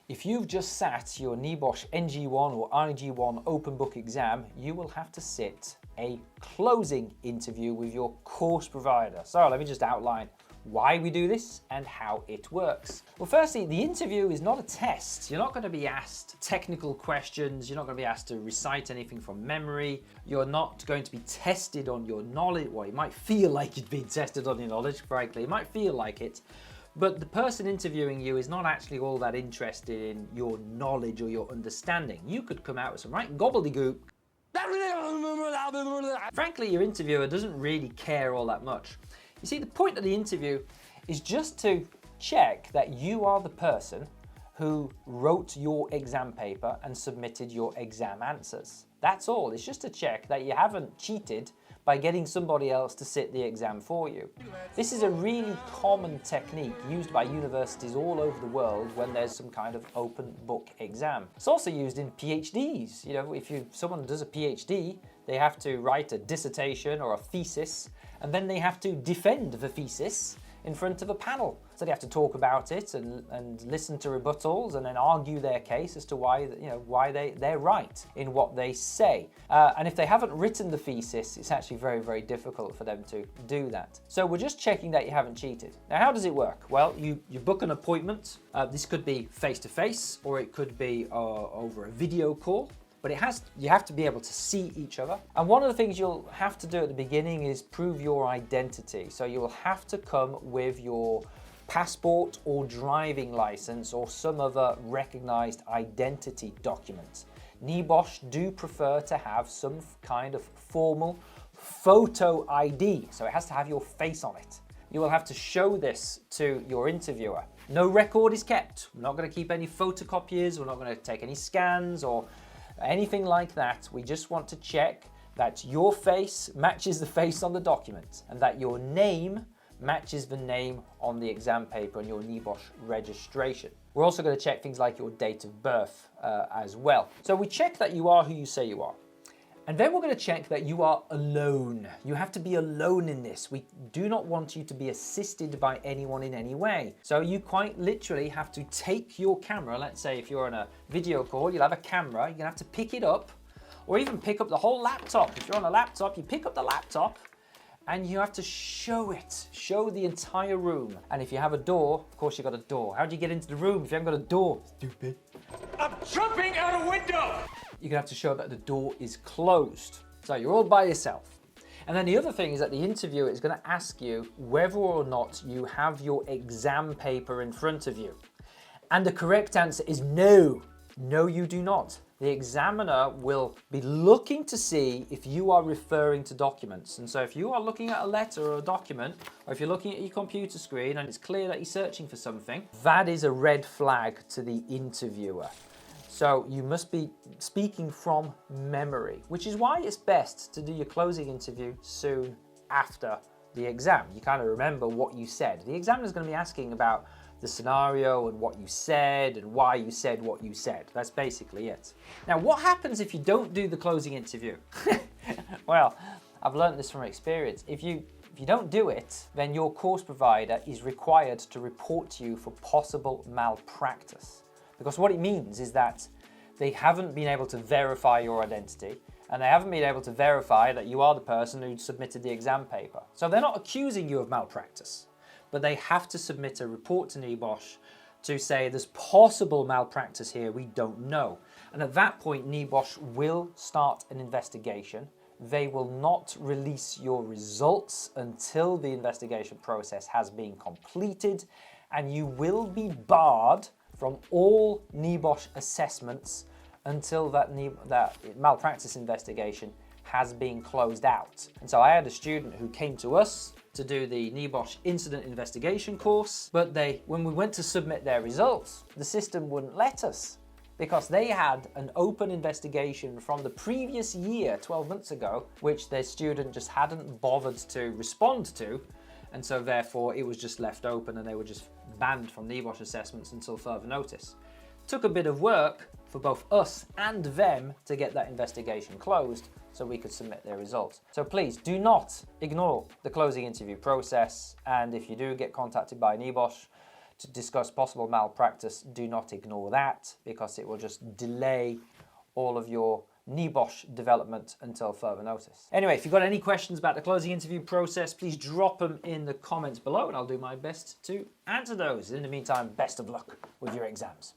If you've just sat your NEBOSH NG1 or IG1 open book exam, you will have to sit a closing interview with your course provider. So let me just outline why we do this and how it works. Well, firstly, the interview is not a test. You're not going to be asked technical questions. You're not going to be asked to recite anything from memory. You're not going to be tested on your knowledge. Well, you might feel like you've been tested on your knowledge, frankly. It might feel like it. But the person interviewing you is not actually all that interested in your knowledge or your understanding. You could come out with some right gobbledygook. Frankly, your interviewer doesn't really care all that much. You see, the point of the interview is just to check that you are the person who wrote your exam paper and submitted your exam answers. That's all. It's just to check that you haven't cheated by getting somebody else to sit the exam for you. This is a really common technique used by universities all over the world when there's some kind of open book exam. It's also used in PhDs. You know, if someone does a PhD, they have to write a dissertation or a thesis, and then they have to defend the thesis in front of a panel. So they have to talk about it and listen to rebuttals and then argue their case as to why they're right in what they say. And if they haven't written the thesis, it's actually very, very difficult for them to do that. So we're just checking that you haven't cheated. Now, how does it work? Well, you book an appointment. This could be face-to-face or it could be over a video call. But you have to be able to see each other. And one of the things you'll have to do at the beginning is prove your identity. So you'll have to come with your passport or driving license or some other recognized identity document. NEBOSH do prefer to have some kind of formal photo ID. So it has to have your face on it. You will have to show this to your interviewer. No record is kept. We're not going to keep any photocopies. We're not going to take any scans or anything like that. We just want to check that your face matches the face on the document and that your name matches the name on the exam paper and your NEBOSH registration. We're also going to check things like your date of birth as well. So we check that you are who you say you are. And then we're going to check that you are alone. You have to be alone in this. We do not want you to be assisted by anyone in any way. So you quite literally have to take your camera. Let's say if you're on a video call, you'll have a camera. You're going to have to pick it up or even pick up the whole laptop. If you're on a laptop, you pick up the laptop and you have to show it. Show the entire room. And if you have a door, of course you've got a door. How do you get into the room if you haven't got a door? Stupid. I'm jumping out a window! You're gonna have to show that the door is closed. So you're all by yourself. And then the other thing is that the interviewer is gonna ask you whether or not you have your exam paper in front of you. And the correct answer is no. No, you do not. The examiner will be looking to see if you are referring to documents. And so if you are looking at a letter or a document, or if you're looking at your computer screen and it's clear that you're searching for something, that is a red flag to the interviewer. So you must be speaking from memory, which is why it's best to do your closing interview soon after the exam. You kind of remember what you said. The examiner is going to be asking about the scenario and what you said and why you said what you said. That's basically it. Now, what happens if you don't do the closing interview? Well, I've learned this from experience. If you don't do it, then your course provider is required to report to you for possible malpractice. Because what it means is that they haven't been able to verify your identity and they haven't been able to verify that you are the person who submitted the exam paper. So they're not accusing you of malpractice, but they have to submit a report to NEBOSH to say there's possible malpractice here, we don't know. And at that point, NEBOSH will start an investigation. They will not release your results until the investigation process has been completed, and you will be barred from all NEBOSH assessments until that malpractice investigation has been closed out. And so I had a student who came to us to do the NEBOSH incident investigation course, but when we went to submit their results, the system wouldn't let us because they had an open investigation from the previous year, 12 months ago, which their student just hadn't bothered to respond to. And so therefore it was just left open and they were just banned from NEBOSH assessments until further notice. Took a bit of work for both us and them to get that investigation closed so we could submit their results. So please do not ignore the closing interview process, and if you do get contacted by NEBOSH, to discuss possible malpractice, do not ignore that, because it will just delay all of your NEBOSH development until further notice. Anyway, if you've got any questions about the closing interview process, please drop them in the comments below and I'll do my best to answer those. In the meantime, best of luck with your exams.